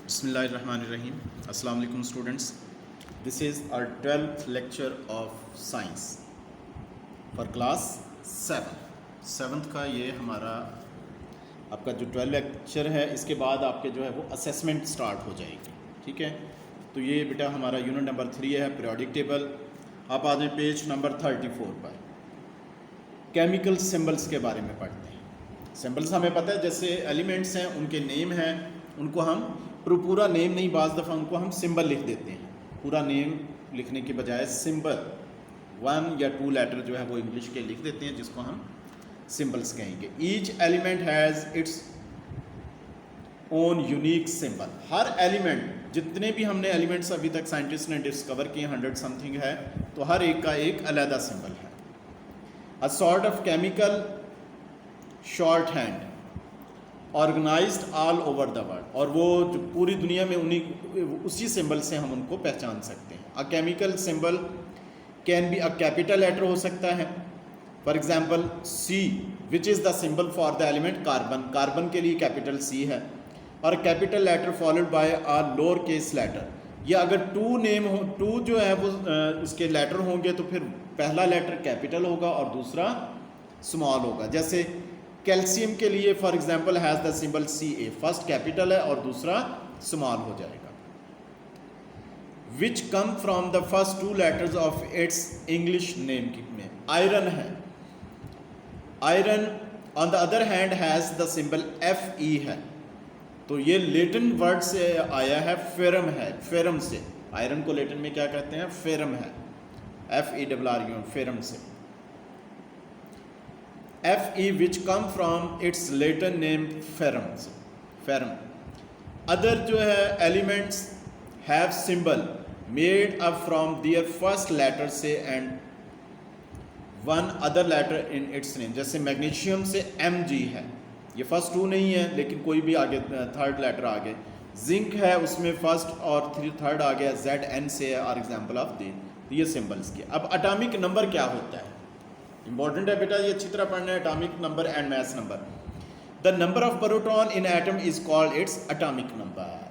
Bismillahirrahmanirrahim. Assalamu alaikum students. This is our 12th lecture of science for class 7. 7th का ये हमारा आपका जो 12 लेक्चर है, इसके बाद आपके जो है वो असेसमेंट स्टार्ट हो जाएगी. ठीक है, तो ये बेटा हमारा यूनिट नंबर 3 है, पीरियोडिक टेबल. आप आ जाए पेज नंबर 34 पर. केमिकल सिंबल्स के बारे में पढ़ते हैं. सिंबल्स हमें पता है जैसे एलिमेंट्स हैं, उनके नेम हैं, उनको हम पूरा नेम नहीं, बाज़ दफ़ा उनको हम सिंबल लिख देते हैं. पूरा नेम लिखने के बजाय सिंबल 1 या 2 लेटर जो है वो इंग्लिश के लिख देते हैं, जिसको हम सिंबल्स कहेंगे. Each element has its own unique symbol. Her element, जितने भी हमने एलिमेंट्स अभी तक साइंटिस्ट ने डिस्कवर किए 100 समथिंग है, तो हर एक का एक अलग सिंबल है. A sort of chemical shorthand organised all over the world. और वो जो पूरी दुनिया में उसी सिंबल से हम उनको पहचान सकते हैं. A chemical symbol can be a capital letter हो सकता है. For example C which is the symbol for the element carbon. Carbon के लिए कैपिटल सी है. और capital letter followed by a lower case letter. या अगर 2 नेम हो, 2 जो है वो उसके लेटर होंगे, तो फिर पहला लेटर कैपिटल होगा और दूसरा स्मॉल होगा. जैसे कैल्शियम के लिए for example has the symbol Ca. First capital है और दूसरा स्मॉल हो जाएगा. Which come from the first 2 letters of its English name में. आयरन है. Iron on the other hand has the symbol Fe है. तो ये लेटिन वर्ड से आया है, फेरम है. फेरम से, आयरन को लेटिन में क्या कहते हैं, फेरम है. Ferrum, फेरम से. Fe which come from its Latin name ferrum. Other जो है elements have symbol made up from their first letter से and one other letter in its name. जैसे मैग्नीशियम से Mg है, ये फर्स्ट 2 नहीं है, लेकिन कोई भी आगे थर्ड लेटर आ गए. जिंक है, उसमें फर्स्ट और थर्ड आ गया, Zn से है. और एग्जाम्पल ऑफ ये सिंबल्स के. अब अटामिक नंबर क्या होता है, इंपॉर्टेंट है बेटा, ये अच्छी तरह पढ़ना है. Atomic number and mass number. The number of proton in atom is called its atomic number.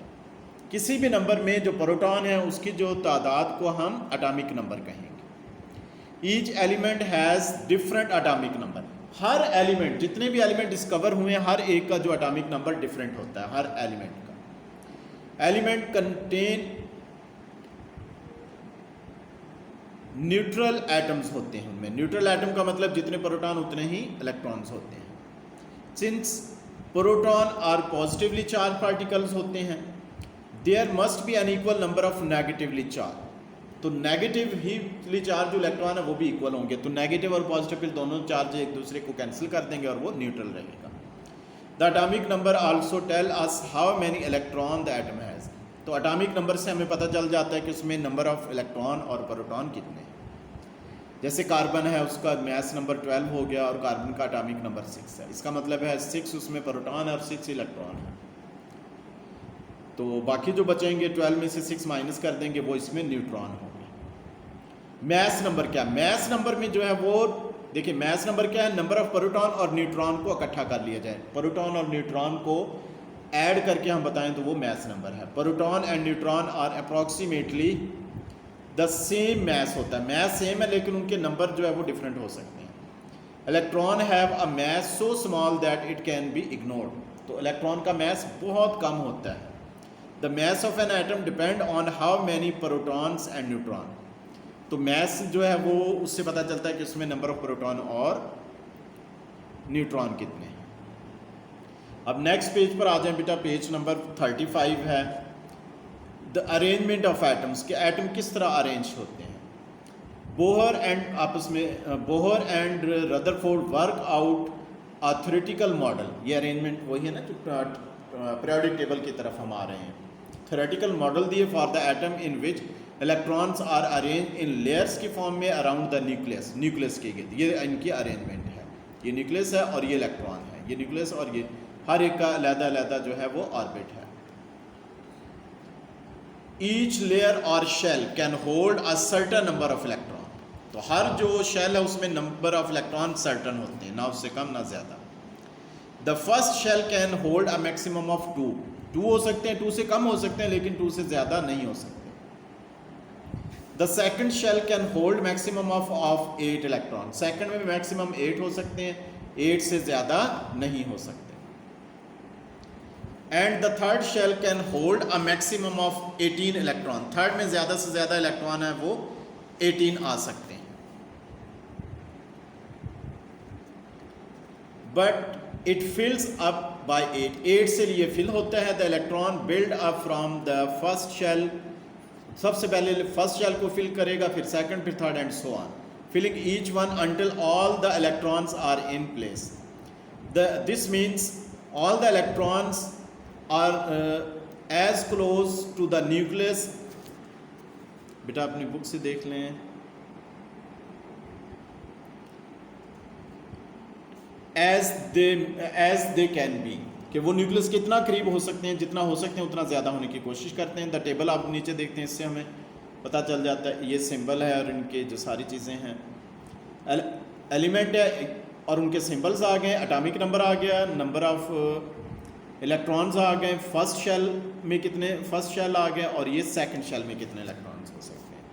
किसी भी नंबर में जो प्रोटॉन है उसकी जो तादाद को हम अटॉमिक नंबर कहेंगे. Each element has different atomic number. Her element, जितने भी एलिमेंट डिस्कवर हुए हैं, हर एक का जो अटॉमिक नंबर डिफरेंट होता है, हर एलिमेंट का. एलिमेंट कंटेन न्यूट्रल एटम्स होते हैं. उनमें न्यूट्रल एटम का मतलब जितने प्रोटॉन उतने ही इलेक्ट्रॉन्स होते हैं. Since proton are positively charge particles होते हैं, there must be an equal number of negatively charge. तो नेगेटिवली चार्ज जो इलेक्ट्रॉन है वो भी इक्वल होंगे. तो नेगेटिव और पॉजिटिव दोनों चार्ज एक दूसरे को कैंसिल कर देंगे और वो न्यूट्रल रहेगा. The atomic number also tell us how many electron the atom has. तो एटॉमिक नंबर से हमें पता चल जाता है कि उसमें नंबर ऑफ इलेक्ट्रॉन और प्रोटॉन कितने हैं. जैसे कार्बन है, उसका मास नंबर 12 हो गया और कार्बन का एटॉमिक नंबर 6 है. इसका मतलब है 6 उसमें प्रोटॉन है और 6 इलेक्ट्रॉन है. तो बाकी जो बचेंगे 12 में से 6 माइनस कर देंगे, वो इसमें न्यूट्रॉन होंगे. मास नंबर क्या, मास नंबर में जो है वो देखिए, मास नंबर क्या है, नंबर ऑफ प्रोटॉन और न्यूट्रॉन को इकट्ठा कर लिया जाए. प्रोटॉन और न्यूट्रॉन को ऐड करके हम बताएं तो वो मास नंबर है. Proton and neutron are approximately the same mass होता है. मास सेम है लेकिन उनके नंबर जो है वो डिफरेंट हो सकते हैं. Electron have a mass so small that it can be ignored. तो इलेक्ट्रॉन का मास बहुत कम होता है. The mass of an atom depend on how many protons and neutron. तो मास जो है वो उससे पता चलता है कि उसमें नंबर ऑफ प्रोटॉन और न्यूट्रॉन कितने हैं. अब नेक्स्ट पेज पर आ जाए बेटा, पेज नंबर 35 है. द अरेंजमेंट ऑफ एटम्स, के एटम किस तरह अरेंज होते हैं. बोहर एंड आपस में Bohr and Rutherford work out a theoretical model. ये अरेंजमेंट वही है ना जो पीरियोडिक टेबल की तरफ हम आ रहे हैं. थ्योरेटिकल मॉडल दिए for the atom in which electrons are arrange in layers की फॉर्म में अराउंड द न्यूक्लियस. न्यूक्लियस की गई, ये इनकी अरेंजमेंट है. ये न्यूक्लियस है और ये इलेक्ट्रॉन है. ये न्यूक्लियस और ये हर एक का अलग-अलग जो है वो ऑर्बिट है. ईच लेयर और shell can hold a certain number of electron. तो हर जो शेल है उसमें नंबर ऑफ इलेक्ट्रॉन सर्टेन होते हैं, ना उससे कम ना ज़्यादा. The first shell can hold a maximum of 2. 2 हो सकते हैं, 2 से कम हो सकते हैं, लेकिन 2 से ज़्यादा नहीं हो सकते। The second shell can hold maximum of 8 electron. Second में मैक्सिमम 8 हो सकते हैं, 8 से ज़्यादा नहीं हो सकते। And the third shell can hold a maximum of 18 electron. Third में ज़्यादा से ज़्यादा इलेक्ट्रॉन है वो 18 आ सकते हैं। But it fills up by 8 से लिए फिल होता है। The electron build up from the first shell. सबसे पहले फर्स्ट शेल को फिल करेगा, फिर सेकंड, फिर third and so on, filling each one until all the electrons are in place. This means all the electrons are as close to the nucleus. बेटा अपनी book से देख लें। एज दे कैन बी, कि वो nucleus कितना करीब हो सकते हैं, जितना हो सकते हैं उतना ज़्यादा होने की कोशिश करते हैं। द टेबल आप नीचे देखते हैं, इससे हमें पता चल जाता है। ये सिंबल है और इनके जो सारी चीज़ें हैं, एलिमेंट है और उनके सिंबल्स आ गए, एटॉमिक नंबर आ गया, नंबर ऑफ इलेक्ट्रॉन्स आ गए, फर्स्ट शेल में कितने फर्स्ट शेल आ गए, और ये सेकंड शेल में कितने इलेक्ट्रॉन्स हो सकते हैं।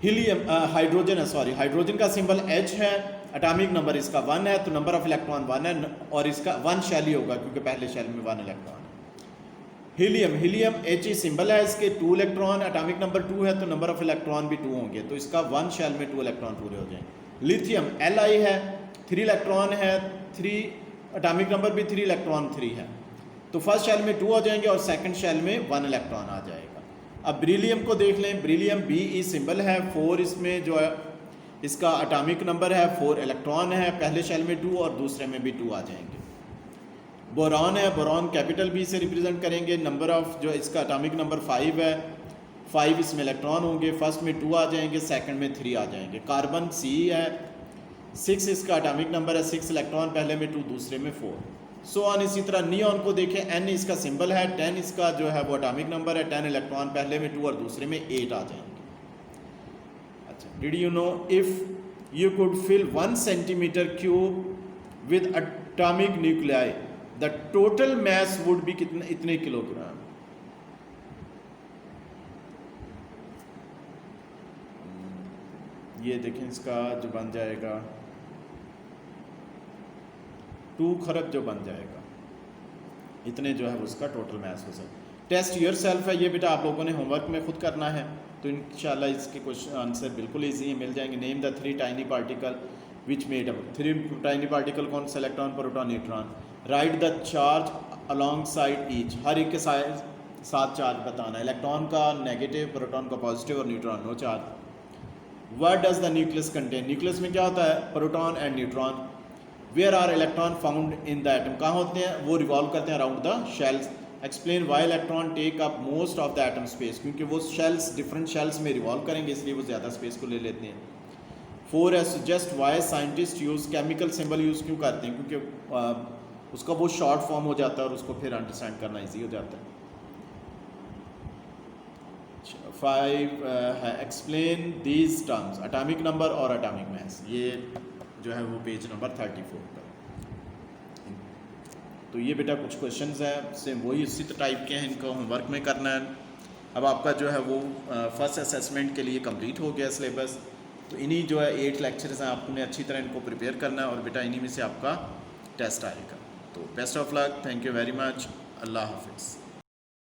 हीलियम हाइड्रोजन है, सॉरी, हाइड्रोजन का सिंबल H है, एटॉमिक नंबर इसका 1 है, तो नंबर ऑफ इलेक्ट्रॉन 1 है, और इसका 1 शेल ही होगा क्योंकि पहले शेल में 1 इलेक्ट्रॉन है। हीलियम He सिंबल है, इसके 2 इलेक्ट्रॉन, एटॉमिक नंबर 2 है, तो नंबर ऑफ इलेक्ट्रॉन भी 2 होंगे, तो इसका 1 शेल में 2 इलेक्ट्रॉन पूरे हो जाएंगे। लिथियम Li है, 3 इलेक्ट्रॉन है, 3 एटॉमिक नंबर भी 3, इलेक्ट्रॉन 3 है, तो फर्स्ट शेल में 2 हो जाएंगे और सेकंड शेल में 1 इलेक्ट्रॉन आ जाएगा। अब ब्रिलियम को देख लें, ब्रिलियम Be सिंबल है, 4 इसमें जो है इसका एटॉमिक नंबर है, 4 इलेक्ट्रॉन है, पहले शेल में 2 और दूसरे में भी 2 आ जाएंगे। बोरॉन है, बोरॉन कैपिटल B से रिप्रेजेंट करेंगे, नंबर ऑफ जो इसका एटॉमिक नंबर 5 है, 5 इसमें इलेक्ट्रॉन होंगे, फर्स्ट में 2 आ जाएंगे, सेकंड में 3 आ जाएंगे। कार्बन C है, 6 इसका एटॉमिक नंबर है, 6 इलेक्ट्रॉन, पहले में 2 दूसरे में 4, सो ऑन। इसी तरह नियॉन को देखें, N इसका सिंबल है, 10 इसका जो है वो एटॉमिक नंबर है, 10 इलेक्ट्रॉन, पहले में 2 और दूसरे में 8 आ जाएंगे। Did you know if you could fill 1 centimeter cube with atomic nuclei, the total mass would be कितने इतने किलोग्राम? ये देखें, इसका जो बन जाएगा 2 खरब जो बन जाएगा, इतने जो है उसका टोटल मास हो सकता है। टेस्ट योर सेल्फ है, ये बेटा आप लोगों ने होमवर्क में खुद करना है, तो इंशाल्लाह इसके क्वेश्चन आंसर बिल्कुल ईजी मिल जाएंगे। Name the 3 tiny particle which made up. 3 tiny particle कौन से? Electron, proton, neutron. Right the charge alongside each, हर एक के साथ चार्ज बताना। इलेक्ट्रॉन का नेगेटिव, प्रोटॉन का पॉजिटिव और neutron no charge. What does the nucleus contain? Nucleus में क्या होता है? Proton and neutron. Where are electron found in the atom? कहाँ होते हैं? वो रिवॉल्व करते हैं around the shells. Explain why electron take up most of the atom space, क्योंकि वो शेल्स डिफरेंट शेल्स में रिवॉल्व करेंगे, इसलिए वो ज़्यादा स्पेस को ले लेते हैं। 4 है suggest why scientist use chemical symbol use क्यों करते हैं? क्योंकि उसका वो शॉर्ट फॉर्म हो जाता है और उसको फिर अंडरस्टैंड करना ईजी हो जाता है। 5 है explain these terms, atomic number और एटॉमिक मास। ये जो है वो पेज नंबर 34 पर। तो ये बेटा कुछ क्वेश्चंस हैं, सेम वही उसी टाइप के हैं, इनको होमवर्क में करना है। अब आपका जो है वो फर्स्ट असेसमेंट के लिए कंप्लीट हो गया सिलेबस, तो इन्हीं जो है 8 लेक्चर्स हैं, आपने अच्छी तरह इनको प्रिपेयर करना है और बेटा इन्हीं में से आपका टेस्ट आएगा। तो best of luck, thank you very much, अल्लाह हाफिज़।